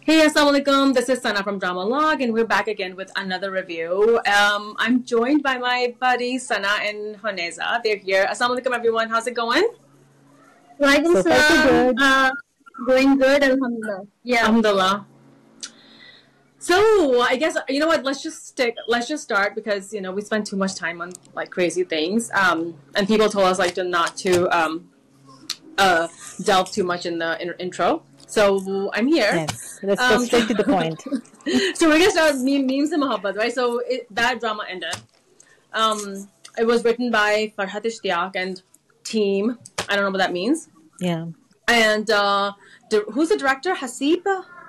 Hey, assalamu alaikum. This is Sana from Drama Log, and we're back again with another review. I'm joined by my buddies Sana and Honeza. They're here. Assalamu alaikum, everyone. How's it going? Walaikum So far, so salam. good. Going good, alhamdulillah. Yeah. Alhamdulillah. So I guess you know what. Let's just start because we spend too much time on like crazy things. And people told us like not to delve too much in the intro. So I'm here. Yes, let's go straight to the point. So we're gonna start memes and Mohabbat, right? So that drama ended. It was written by Farhat Ishtiyaq and team. I don't know what that means. Yeah. And who's the director? Hasib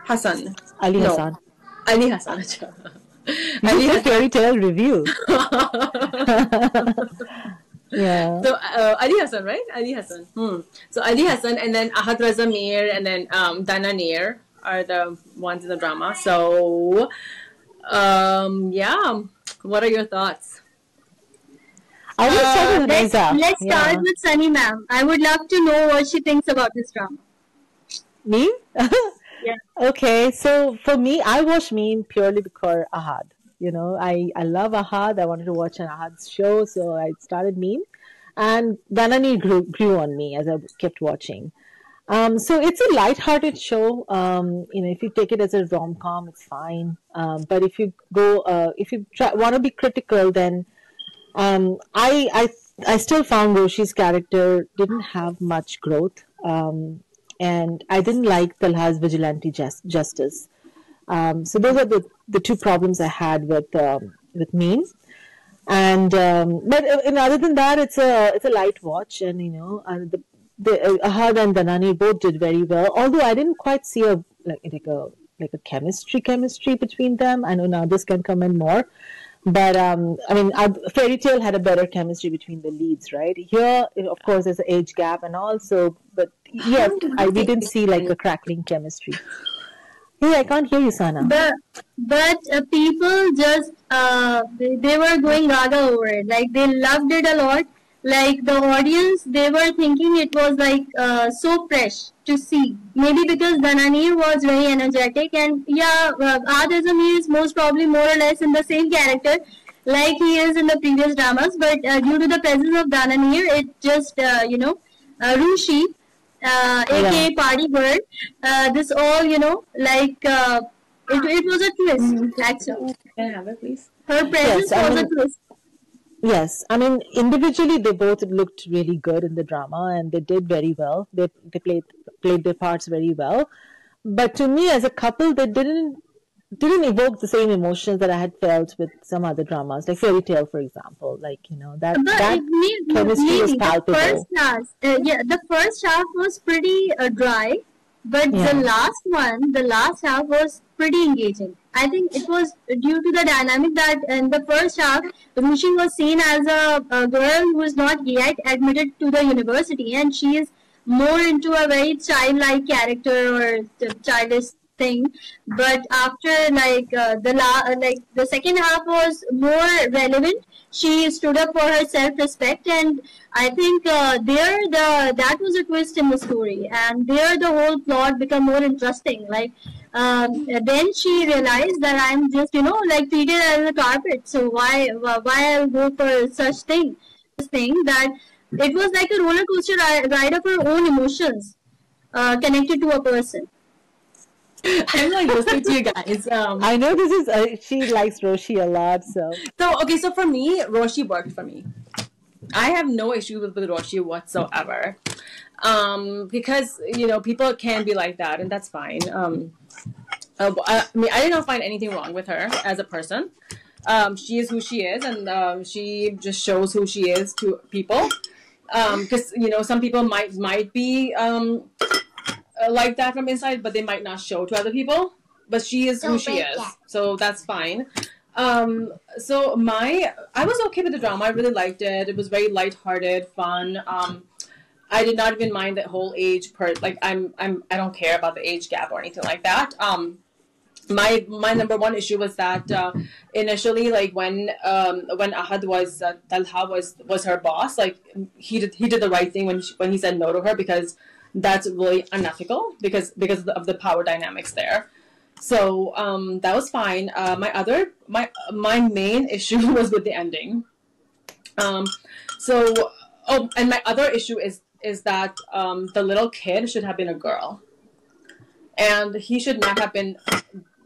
Hassan. Ali No. Hassan. Ali Hassan. Ali Hassan. Fairy tale review. Yeah. So Ali Hassan, right? Ali Hassan. So Ali Hassan and then Ahad Raza Mir and then Dana Nair are the ones in the drama. So yeah, what are your thoughts? I will start with Neza. Let's start with Sunny ma'am. I would love to know what she thinks about this drama. Me? Yeah. Okay, so for me, I watched Meme purely because Ahad. I love Ahad. I wanted to watch an Ahad's show, so I started Meme. And Danani grew on me as I kept watching. So it's a light-hearted show. If you take it as a rom-com, it's fine. But if you want to be critical, then I still found Roshi's character didn't have much growth. And I didn't like Talha's vigilante justice. So those are the two problems I had with Meme. And but other than that, it's a light watch, and the Ahad and Danani both did very well. Although I didn't quite see a chemistry between them. I know now this can come in more. But Fairy Tale had a better chemistry between the leads, right? Here, of course, there's an age gap and also, but yes, we didn't see like a crackling chemistry. Hey, I can't hear you, Sana. But people just they were going gaga over it. Like they loved it a lot. Like the audience, they were thinking it was like so fresh to see. Maybe because Dananir was very energetic, and yeah, Aad Azamir is most probably more or less in the same character like he is in the previous dramas. But due to the presence of Dananir, it just Rushi, aka Party Girl, this all it was a twist actually. Can I have it, please? Her presence was a twist. Yes, individually they both looked really good in the drama, and they did very well. They played their parts very well. But to me, as a couple, they didn't evoke the same emotions that I had felt with some other dramas, like Fairy Tale, for example. That chemistry was palpable. The first half was pretty dry, but the last half was pretty engaging. I think it was due to the dynamic that in the first half, Rushi was seen as a girl who is not yet admitted to the university, and she is more into a very childlike character or childish thing. But after the second half was more relevant, she stood up for her self-respect, and I think that was a twist in the story, and there the whole plot became more interesting. Then she realized that I'm just treated as a carpet, so why I'll go for such thing? This thing that it was like a roller coaster ride of her own emotions connected to a person. I'm not listening to you guys. I know this is she likes Roshi a lot, so okay. So for me, Roshi worked for me. I have no issue with Roshi whatsoever, because people can be like that, and that's fine. I did not find anything wrong with her as a person. She is who she is, and she just shows who she is to people. Because some people might be like that from inside, but they might not show to other people. But she is who she is, so that's fine. I was okay with the drama. I really liked it. It was very lighthearted, fun. I did not even mind that whole age part. I don't care about the age gap or anything like that. My number one issue was that initially, when Ahad was Talha was her boss, he did the right thing when he said no to her, because that's really unethical because of the power dynamics there. So that was fine. My main issue was with the ending. So and my other issue is that the little kid should have been a girl, and he should not have been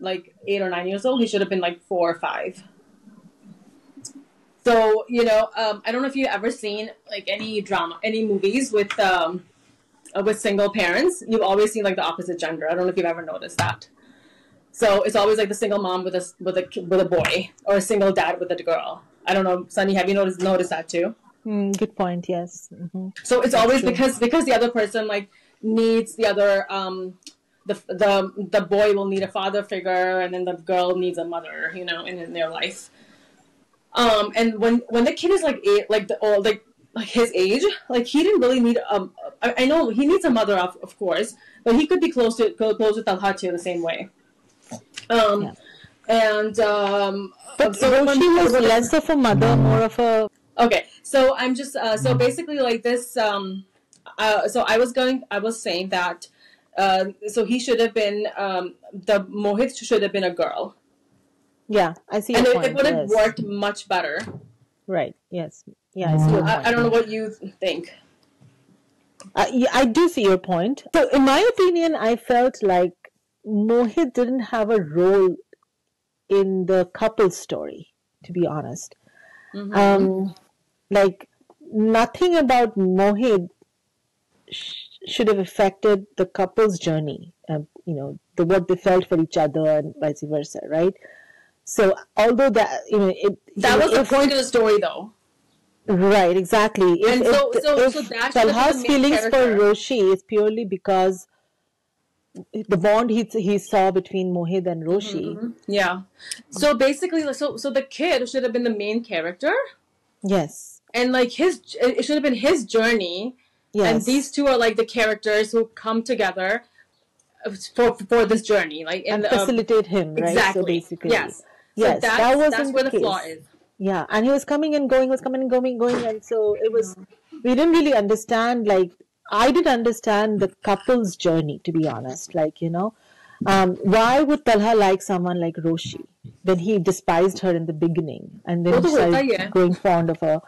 like 8 or 9 years old. He should have been like 4 or 5. So I don't know if you've ever seen like any movies with single parents. You've always seen like the opposite gender. I don't know if you've ever noticed that. So it's always like the single mom with a boy, or a single dad with a girl. I don't know, Sunny, have you noticed that too? Good point. Yes. Mm-hmm. So it's always because the other person like needs the other the boy will need a father figure, and then the girl needs a mother, in their life. And when the kid is like 8, like his age, like he didn't really need I know he needs a mother of course, but he could be close to Talha too the same way. And but so she was less of a mother, more of a. Okay, so I'm just so basically like this. So I was saying that so he should have been the Mohit should have been a girl. Yeah, I see. And your point, it would have yes. worked much better. Right. Yes. Yeah, I see your point. I don't know what you think. Yeah, I do see your point. So, in my opinion, I felt like Mohit didn't have a role in the couple story, to be honest. Mm-hmm. Like, nothing about Mohit should have affected the couple's journey, what they felt for each other and vice versa, right? So, although that, that was the point of the story, though. Right, exactly. So that Talha's feelings character. for Roshi is purely because the bond he saw between Mohit and Roshi. Mm-hmm. Yeah. So basically, so the kid should have been the main character. Yes. And like it should have been his journey. Yes. And these two are like the characters who come together for this journey, like and facilitate him, right? Exactly. So basically, yes. Yes, so that's where the flaw is. Yeah, and he was coming and going, and so it was. We didn't really understand. Like, I didn't understand the couple's journey, to be honest. Like, why would Talha like someone like Roshi when he despised her in the beginning, and then started growing fond of her?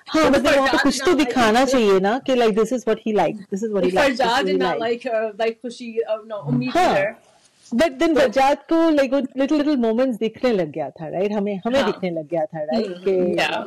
हाँ, but वहाँ पे कुछ तो दिखाना चाहिए ना कि like this is what he liked, this is what he liked. Farjad did not like her, like Khushi, no, Ummeed either. But then Farjad को like little moments दिखने लग गया था, right? हमें दिखने लग गया था, right? Yeah.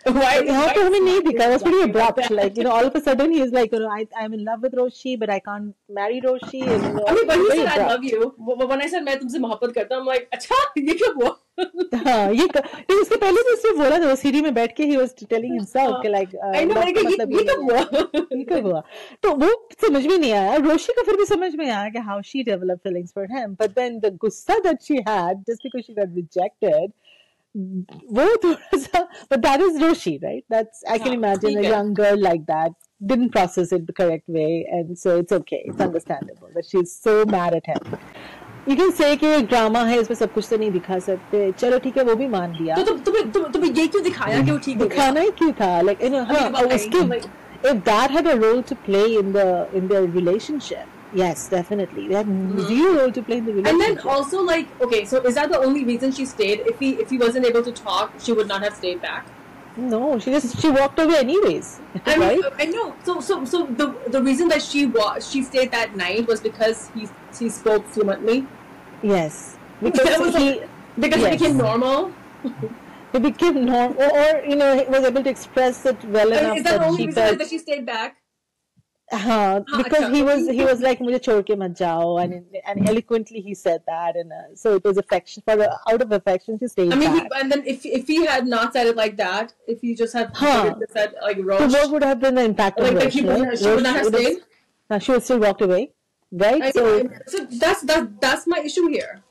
यहाँ पे हमें नहीं दिखा. It was pretty abrupt. Like, all of a sudden he's like, I'm in love with Roshi, but I can't marry Roshi. And, I mean, when he said I love you, when I said मैं तुमसे मोहब्बत करता हूँ, I'm like, अच्छा, ये क्या हुआ? हाँ, उसके पहले तो उसने बोला था, सीढ़ी में बैठ के he was telling himself कि like, I know, like, ये कब हुआ? तो वो समझ में नहीं आया. Roshi का फिर भी समझ में आया कि how she developed feelings for him. But then the गुस्सा that she had just because she got rejected. But that is Roshi, right? I can imagine a young girl like that didn't process it the correct way, and so it's okay. It's understandable that she's so mad at him. You can say कि एक drama है, इसमें सब कुछ तो नहीं दिखा सकते. चलो ठीक है, वो भी मान लिया. तो तुम्हें ये क्यों दिखाया कि वो ठीक हो गया? दिखाना ही क्यों था? Like, if that had a role to play in their relationship. Yes, definitely. They had zero role to play in the relationship. And then also, like, okay, so is that the only reason she stayed? If he wasn't able to talk, she would not have stayed back. No, she walked away anyways. I mean, right? I know. So the reason that she stayed that night was because he spoke fluently. Yes, because it became normal. It became normal, or he was able to express it well enough. Is that the only reason that she stayed back? Because he was like मुझे छोड़ के मत जाओ, and eloquently he said that, and so it was affection out of affection she stayed back. And then if he had not said it like that, if he just had said like Rosh, so what would have been the impact of Rosh? She would not have stayed. She would still walked away, right? So that's my issue here.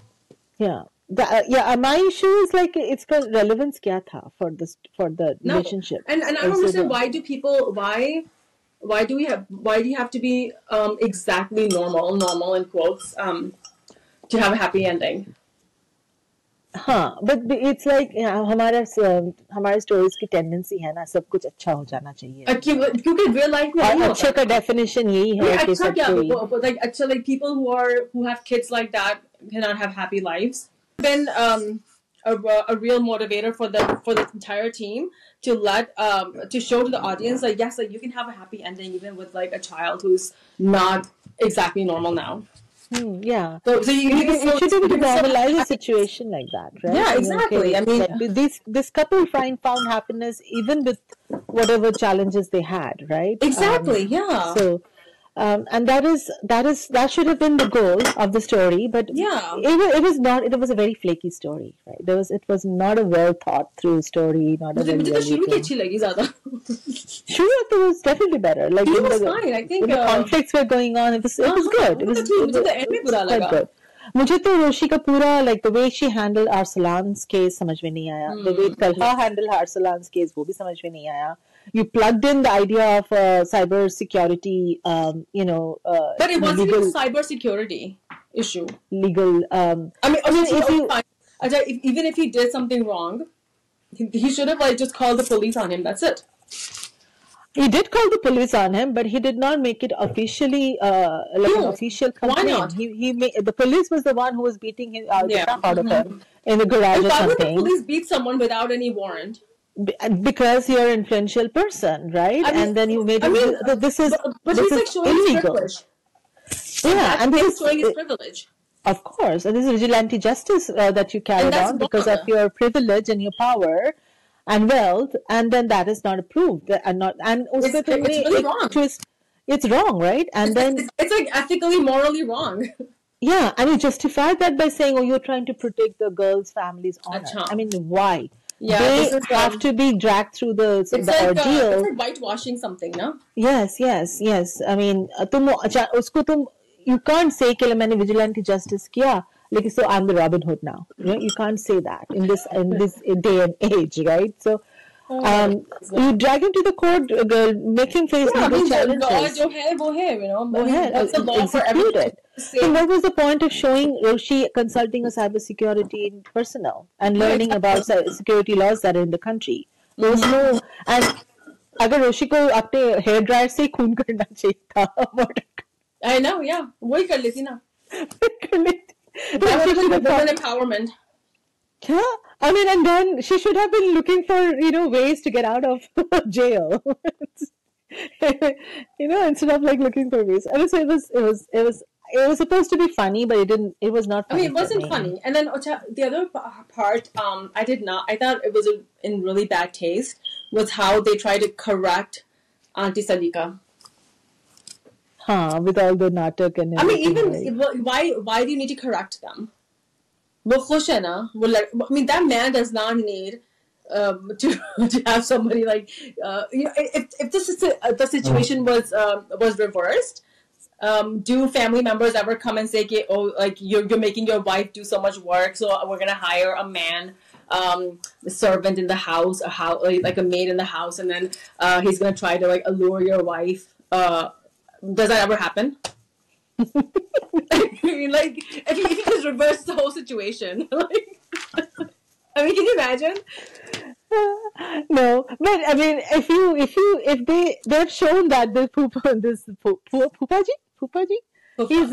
Yeah. My issue is like its relevance क्या था for the relationship. And I don't understand why do you have to be exactly normal in quotes to have a happy ending? But it's like हमारे stories की tendency है ना, सब कुछ अच्छा हो जाना चाहिए. क्योंकि real life में नहीं अच्छे का definition यही है कि अच्छा क्या? Like अच्छा, like people who have kids like that cannot have happy lives. Been a real motivator for the entire team to let to show to the audience like, yes, like you can have a happy ending even with like a child who's not exactly normal now. Yeah. So you should be able to normalize a situation like that, right? Yeah, exactly. I mean, like this couple found happiness even with whatever challenges they had, right? Exactly. Yeah. So, and that should have been the goal of the story, but yeah, it was not. It was a very flaky story, right? It was not a well thought through story. Not a very well written. Shuru was definitely better. Like it was fine. I think when the conflicts were going on, it was good. It was quite good. मुझे तो रोशी का पूरा like the way she handled Arsalan's case समझ में नहीं आया. The way Talha handled Arsalan's case वो भी समझ में नहीं आया. You plugged in the idea of cyber security, you know. But it wasn't a cyber security issue. Legal. I mean, even if he did something wrong, he should have like just called the police on him. That's it. He did call the police on him, but he did not make it officially an official complaint. Why not? The police was the one who was beating him out of him in the garage or something. Why would the police beat someone without any warrant? Because you're an influential person, right? I mean, and then you made this is showing illegal. His and this is showing his privilege. Of course, and this is vigilante justice that you carried on because of your privilege and your power and wealth, and then that is not approved and not it's really wrong. It's wrong, right? And then it's like ethically, morally wrong. Yeah, and you justified that by saying, "Oh, you're trying to protect the girls' families' honor." I mean, why? Yeah, they have to be dragged through the ordeal. It's like whitewashing something, no? Yes. I mean, you can't say कि मैंने vigilante justice किया, like so I'm the Robin Hood now. You can't say that in this day and age, right? So. You drag him to the court, make him face legal challenges. That's the law for everything. So what was the point of showing Roshi consulting a cybersecurity personnel and learning about security laws that are in the country? There was no, and अगर रोशी को अपने hair dryer से खून करना चाहिए था. I know, yeah, वही कर लेती ना. That would have been women empowerment. Yeah, I mean, and then she should have been looking for, ways to get out of jail. Instead of like looking for ways. I mean, so it was supposed to be funny, but it was not funny. I mean, it wasn't funny. And then the other part, I thought it was in really bad taste, was how they tried to correct Auntie Salika. With all the natak and everything. I mean, why do you need to correct them? I mean, that man does not need to have somebody like if the situation was reversed, do family members ever come and say, "Oh, like you're making your wife do so much work, so we're gonna hire a man, the servant in the house, like a maid in the house, and then he's gonna try to like allure your wife." Does that ever happen? I mean, like, if you just reverse the whole situation, like, I mean, can you imagine? No, but I mean, if they've shown that Poopaji, he's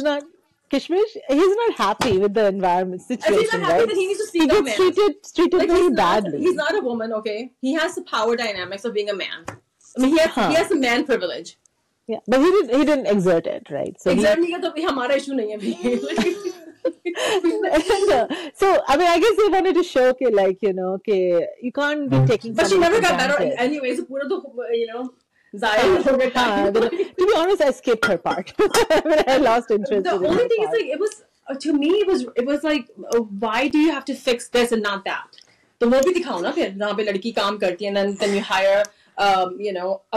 not Kishmish, he's not happy with the environment situation. He's not happy that he needs to see he gets treated like very badly. He's not a woman, okay? He has the power dynamics of being a man. I mean, he has the man privilege. Yeah, but he didn't exert it, right? So exerting it, तो हमारा issue नहीं है भी. So I mean, I guess they wanted to show कि like you can't be taking. But she never got better anyways. पूरा तो Zaya. To be honest, I skipped her part. I lost interest. The only thing is like it was to me it was like why do you have to fix this and not that? तो वो भी दिखाओ ना फिर जहाँ पे लड़की काम करती है and then you hire. A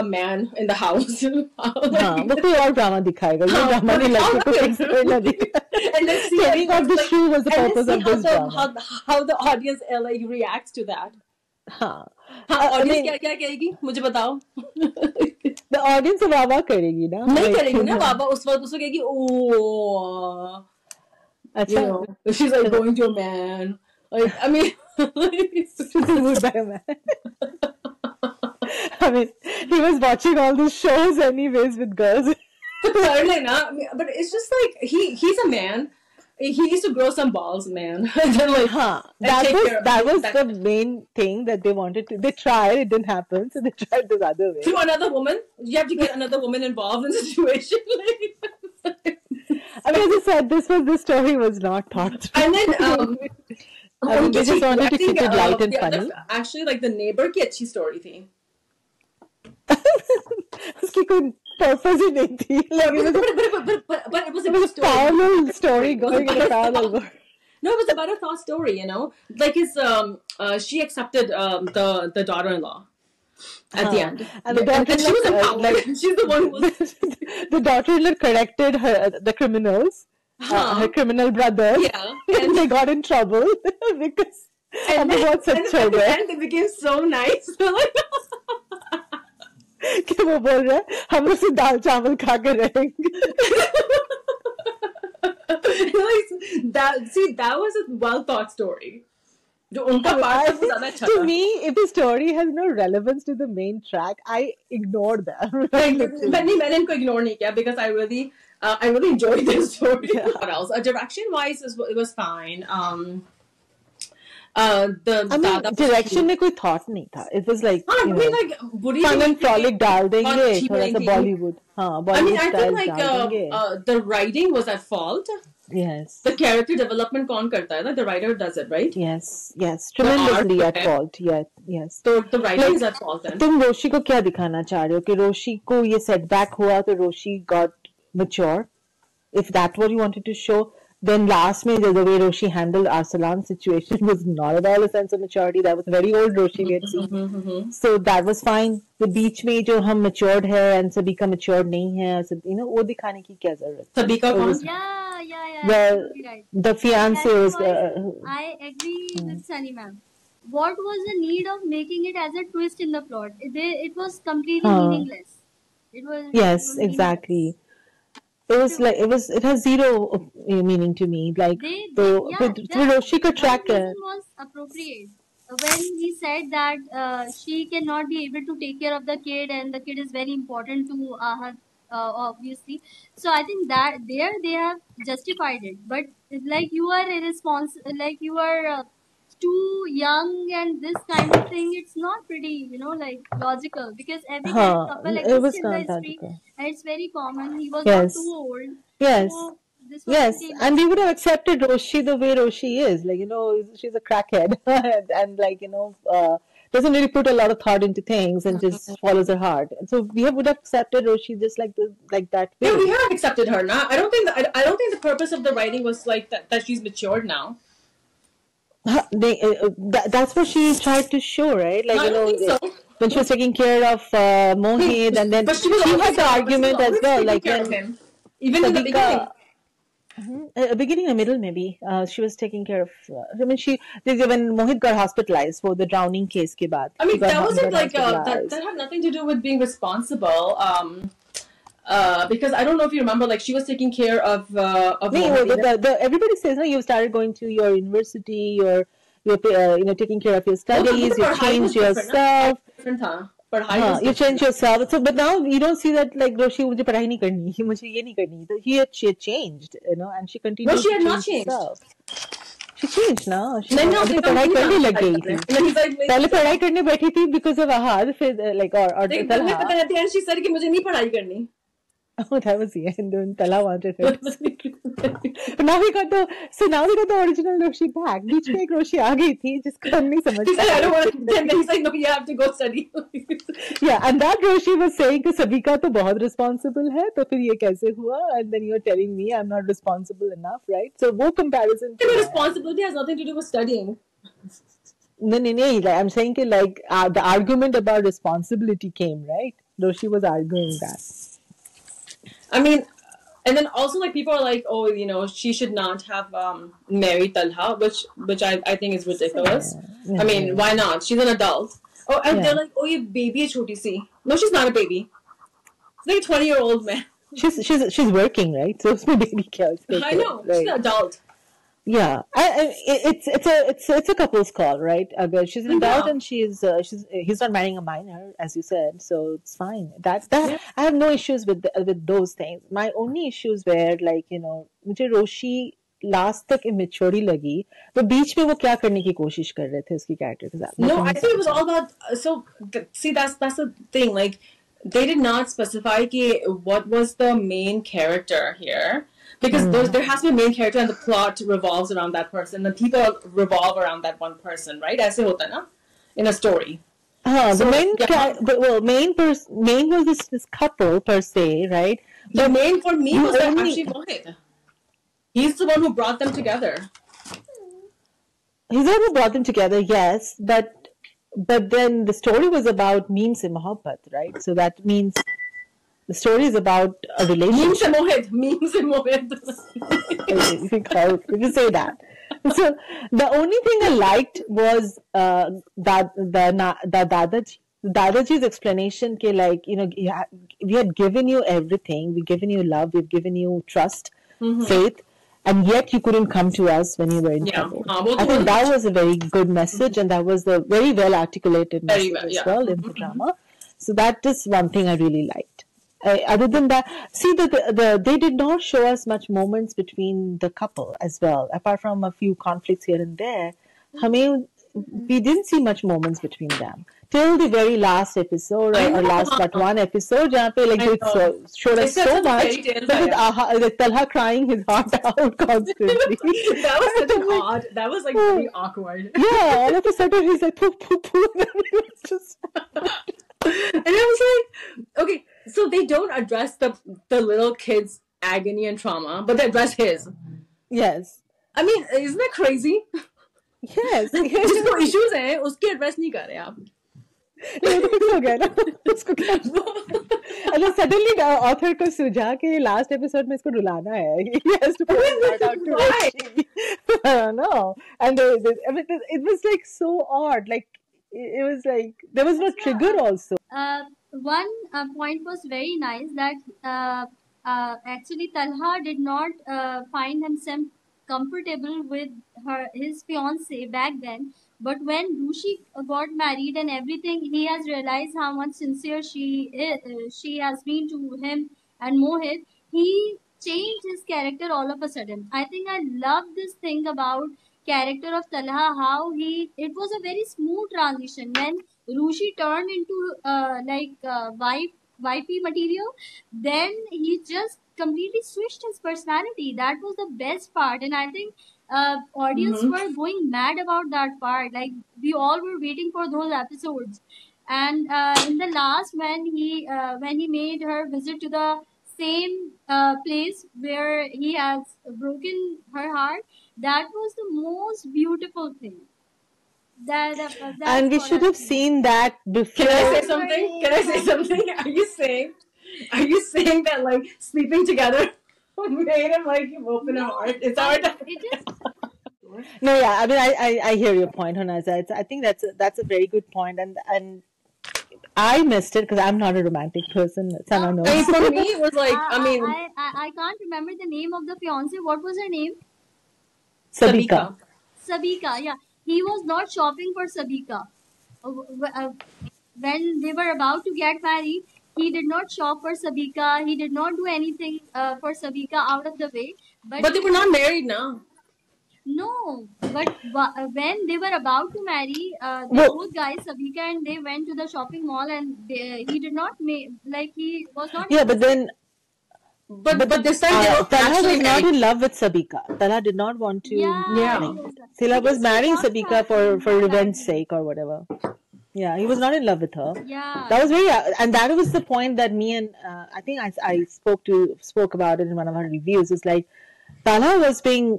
man in the house. वो कोई और drama दिखाएगा. ये drama नहीं लड़के को fix करना दिखाएगा. And let's see taking off the shoe was the purpose of this drama. How the audience like reacts to that. Audience क्या कहेगी? मुझे बताओ. The audience वाह करेगी ना. नहीं करेगी ना वाह उस वक्त उसको कहेगी ओह. अच्छा. She's like going to a man. Like I mean. She's moved by a man. I mean, he was watching all these shows anyways with girls. But it's just like he's a man. he used to grow some balls, man. Then, like, Huh. and That take was care of that him. was the main thing that they wanted to. They tried, it didn't happen, so they tried this other way. Through another woman, you have to get another woman involved in the situation. I mean, as I said, this story was not thought through. And then, I mean, they just wanted to keep it light and the funny. other, actually, like the neighbor की अच्छी story थी. उसकी कोई purpose ही नहीं थी. Like, But it was a it good was a story. parallel story going in a parallel world. No, it was about a thought story, you know. Like she accepted the daughter-in-law at the end, And the and she was daughter-in-law, empowered. She's the one who was. the daughter-in-law corrected the criminals, her criminal brother. Yeah, and they got in trouble because and बहुत at सच्चा the है end it became so nice. कि वो बोल रहे हैं हम लोग सिर्फ दाल चावल खा कर रहेंगे. that was a well thought story. जो उनका part था वो ज़्यादा अच्छा To था. me, if the story has no relevance to the main track, I ignored that. मैंने इनको ignore नहीं किया because I really enjoyed this story. Yeah. What else? Direction wise, it was fine. I mean, direction में कोई thought नहीं था. It was like, हाँ, you I mean, know, like बुरी fun and frolic डाल देंगे, अच्छी थोड़ा सा बनी थी. Bollywood, हाँ, I Bollywood mean, I style think डाल देंगे. like the writing was at fault. Yes. The character development कौन करता है? Like the writer does it, right? Yes, tremendously art at है. fault. Yes. So the writing Like, is at fault then. तुम रोशी को क्या दिखाना चाह रहे हो कि रोशी को ये setback हुआ तो रोशी got mature? If that's what you wanted to show, then last में the way Roshi handled Arsalan's situation was not at all a sense of maturity. That was very old Roshi we had seen. So that was fine. The बीच में जो हम matured है and Sabika matured नहीं है, you know, वो दिखाने की क्या जरूरत? Sabika कौन? Yeah. Well, absolutely right. the fiance That's was. why I agree with Sunny ma'am. What was the need of making it as a twist in the plot? It was completely meaningless. It was Yes, meaningless. exactly. It has zero meaning to me. Like The Roshi का track है. reason was appropriate when he said that she cannot be able to take care of the kid and the kid is very important to her, obviously. So I think that there they have justified it. But like you are irresponsible, like you are too young and this kind of thing, it's not pretty, like logical because every kind of couple it was exists in the not history logical. and it's very common. He was Yes. not too old. Yes. So this was Yes, the and we would have accepted Roshi the way Roshi is. Like, she's a crackhead and like, doesn't really put a lot of thought into things and just follows her heart. And so we would have accepted Roshi just like that way. Yeah, we have accepted her now. I don't think the purpose of the writing was like that she's matured now. That's what she tried to show, right? Like, No, I don't think so. when she was taking care of Mohit, and then But she was had always the argument as well. Like taking care of when him. Even in the beginning. beginning or middle, maybe she was taking care of. I mean, when Mohit got hospitalized for the drowning case के बाद. I mean, he got that wasn't like hospitalized. that had nothing to do with being responsible. Because I don't know if you remember, like she was taking care of. No, everybody says, no, you started going to your university, you're taking care of your studies, you changed yourself. You change yourself. So, but now you don't see that like Roshi मुझे पढ़ाई नहीं करनी, मुझे ये नहीं करनी. So she had changed, and she continued. No, she had to not change changed. herself. She changed now. नहीं, अभी तो पढ़ाई करने लग गई थी. पहले पढ़ाई करने बैठी थी because of Ahad, फिर like और Talha. At the end, she said कि मुझे नहीं पढ़ाई करनी. Oh, that was the end when Talha wanted her. But now we got the original Roshi back. बीच में एक Roshi आ गई थी जिसको हम नहीं समझ He said, I don't want to. पाए. Then he's like, no, you have to go study. Yeah, and that Roshi was saying कि Sabika तो बहुत responsible है, तो फिर ये कैसे हुआ? And then you're telling me I'm not responsible enough, right? So वो comparison. Responsibility has nothing to do with studying. No. Like, I'm saying कि like the argument about responsibility came, right? Roshi was arguing that. I mean, and then also like people are like, oh, she should not have married Talha, which I think is ridiculous. Yeah. I mean, why not? She's an adult. Oh, and they're like, oh, your baby is choti si. No, she's not a baby. She's like a 20-year-old man. She's working, right? So उसमें baby क्या? I know. Right. She's an adult. Yeah, it's a couple's call, right? She's an adult and he's not marrying a minor, as you said, so it's fine. That I have no issues with those things. My only issues were like, मुझे Roshi last तक immature लगी, तो बीच में वो क्या करने की कोशिश कर रहे थे उसकी कैरेक्टर के साथ? No, I think it was all about. See, that's the thing. Like, they did not specify what was the main character here, because there has to be a main character, and the plot revolves around that person. The people revolve around that one person, right? ऐसे होता है ना in a story. The main was this couple per se, right? The main for me was actually Mohit. He's the one who brought them together. He's the one who brought them together, yes, but then the story was about Meem Se Mohabbat, right? So that means the story is about a relationship. Meem Se Mohit. You can say that. So the only thing I liked was Dadaji's explanation ke, like, you know, we had given you everything, we've given you love, we've given you trust, faith, and yet you couldn't come to us when you were in trouble. I think that was a very good message, and that was a very well articulated message as well in the drama. So that is one thing I really liked. Other than that, see, they did not show us much moments between the couple as well. Apart from a few conflicts here and there, we didn't see much moments between them till the very last episode, or last but one episode, where like they showed us so much. With Talha crying his heart out constantly. That was such an odd. That was like really awkward. Yeah, all of a sudden he's like poo poo poo, and just. And I was like, okay, so they don't address the little kid's agony and trauma, but they address his. Yes. I mean, isn't that crazy? Yes. जिसको issues हैं, उसके address नहीं कर रहे आप. नहीं, तो fix हो गया ना उसको क्या? मतलब suddenly author को सुझा के last episode में इसको रुलाना है. He has to put it out to Rishi. I don't know. And I mean, it was like so odd. Like, it was like there was no trigger also. One point was very nice, that actually Talha did not find himself comfortable with his fiance back then, but when Rushi got married and everything, he has realized how much sincere she has been to him and Mohit. He changed his character all of a sudden. I think I love this thing about character of Talha, how it was a very smooth transition when Rushi turned into wifey material. Then he just completely switched his personality. That was the best part, and I think audience were going mad about that part. Like, we all were waiting for those episodes. And in the last, when he made her visit to the same place where he has broken her heart, that was the most beautiful thing. And we should have seen that before. Can I say something? Are you saying that like sleeping together made him like open her heart? It's hard. No, yeah. I mean, I hear your point, Honaza. I think that's a very good point, and I missed it because I'm not a romantic person. Sana knows. For me, it was like I can't remember the name of the fiance. What was her name? Sabika. Sabika, yeah. He was not shopping for Sabika. When they were about to get married, he did not shop for Sabika. He did not do anything for Sabika out of the way. But they were not married now. No, but when they were about to marry, both guys, Sabika and they went to the shopping mall, and he did not he was not. Yeah, but then. But this time Talha was not in love with Sabika. Talha did not want to. Talha was marrying Sabika for revenge's sake or whatever. Yeah, he was not in love with her. Yeah, that was very, and that was the point that me and I think I spoke about it in one of our reviews. It's like Talha was being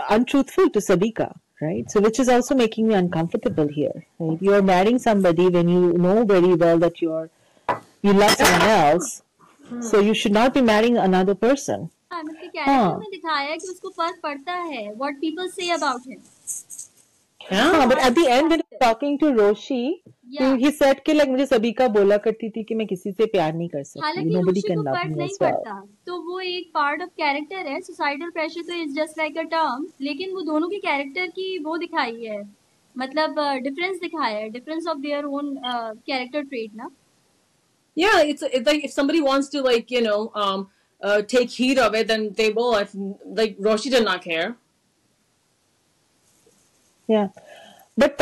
untruthful to Sabika, right? So which is also making me uncomfortable here. Right? You are marrying somebody when you know very well that you love someone else. So you should not be marrying another person. What people say about him. But at the end when talking to Roshi, he said कि like मुझे Sabika बोला करती थी कि मैं किसी से प्यार नहीं कर सकती. Nobody can love me as well. तो वो एक part of character है. Societal pressure तो is just like a term. लेकिन वो दोनों के character की वो दिखाई है. मतलब difference दिखाया है. Difference of their own character trait ना. Yeah, it's like if somebody wants to take heed of it, then they will. If, like, Roshi did not care. Yeah. But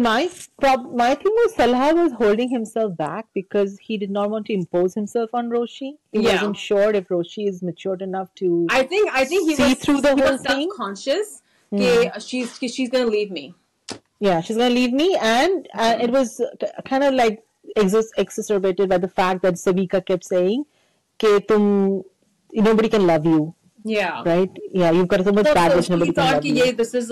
my thing was Talha was holding himself back because he did not want to impose himself on Roshi. He Yeah. wasn't sure if Roshi is matured enough to I think he see was through the he whole was thing. self-conscious. She's gonna leave me. Yeah, she's gonna leave me, and it was kind of like exacerbated by the fact that Savika kept saying, "Ke nobody can love you." Yeah. Right? Yeah, you've got so much baggage. She Nobody can thought, love you. yeah, this is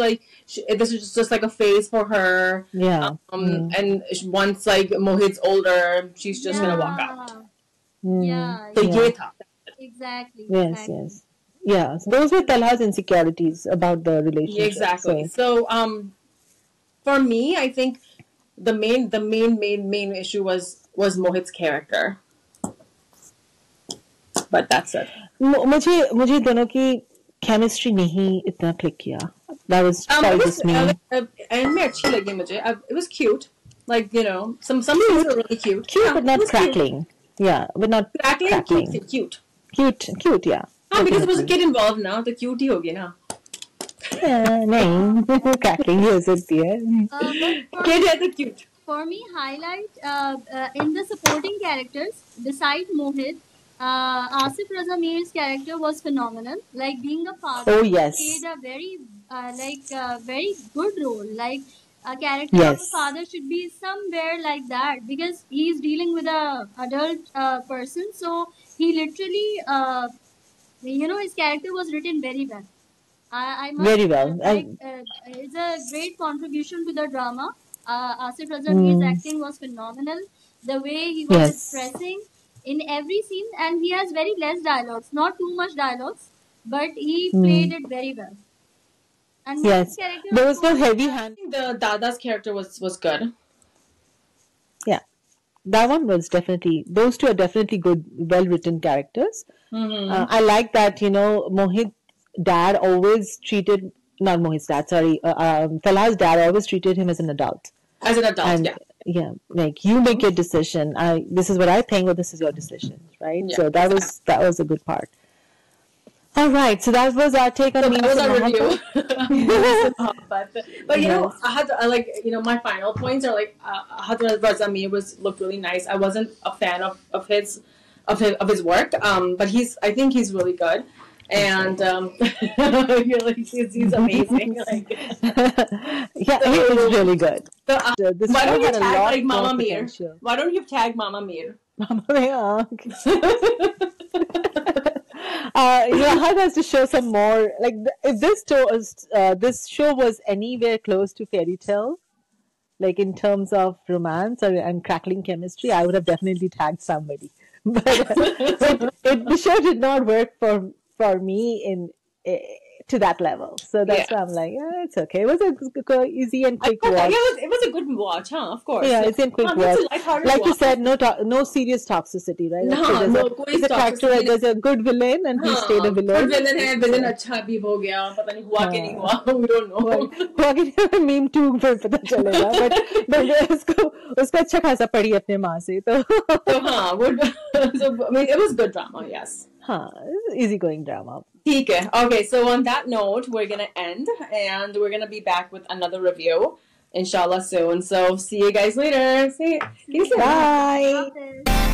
just like a phase for her. Yeah. And once like Mohit's older, she's just gonna walk out. Yeah, So Yeah. ye tha. exactly. Yes, exactly. yes. Yeah, so those were Talha's insecurities about the relationship. Exactly. So, So for me, I think the main issue was Mohit's character. But that's it. मुझे दोनों की chemistry नहीं इतना click किया. That was probably just me. And में अच्छी लगी मुझे. It was cute. Like, you know, some things were really cute. Cute, Yeah, but it not was cute. crackling. Yeah, but not Crackling, crackling. cute. Cute, yeah. Because there was a Definitely. kid involved now, तो cute ही होगी ना. नहीं, crackling ही हो सकती है. But Kid है तो cute. for me, highlight in the supporting characters, besides Mohit, Asif Raza Mir's character was phenomenal. Like being a father, Oh, he yes. played a very good role. Like a character of a Yes. father should be somewhere like that because he's dealing with a adult person. So he literally, his character was written very well. I must Very well. it's a great contribution to the drama. Asif Raza Mir's acting was phenomenal. The way he was Yes. expressing in every scene, and he has very less dialogues, not too much dialogues, but he played it very well. And Yes. Mohit's character, There of was no course, heavy I hand. think the Dada's character was good. Yeah. That one was definitely, those two are definitely good, well-written characters. I like that, Mohit's dad always treated, not Mohit's dad, sorry, Talha's dad always treated him as an adult. As an adult, And yeah. like you make your decision. This is what I think, or this is your decision, right? Yeah, So that was a good part. All right, so that was our take on So Meena that was our Mohabbat. review. But you know, Yes. my final points are like Ahad Raza Mir looked really nice. I wasn't a fan of his work, but I think he's really good. And he's amazing. Like, Yeah, he is really good. so, This why show don't you had a tag lot like more Mama Mir? potential. Why don't you tag Mama Mir? Ahad has to show some more. Like if this show was anywhere close to fairy tale, like in terms of romance and crackling chemistry, I would have definitely tagged somebody. But the show did not work for me to that level. So that's why I'm like, it's okay. It was a easy and quick watch. It was a good watch, huh? Of course. Yeah, it's a quick watch. It's a lighthearted Like you watch. said, no serious toxicity, right? No, So no, कोई there's a character, toxicity there's a good villain, and he stayed a villain. Good villain है, villain अच्छा भी हो गया, पता नहीं हुआ कि नहीं हुआ, we don't know. आगे मीम टू फिर पता चलेगा, but उसको अच्छा खासा पड़ी अपने माँ से तो So I mean, it was good drama, yes. हाँ, easy going drama. ठीक है. Okay, so on that note, we're gonna end, and we're gonna be back with another review, inshallah soon. So see you guys later. See you. Bye. Hafiz.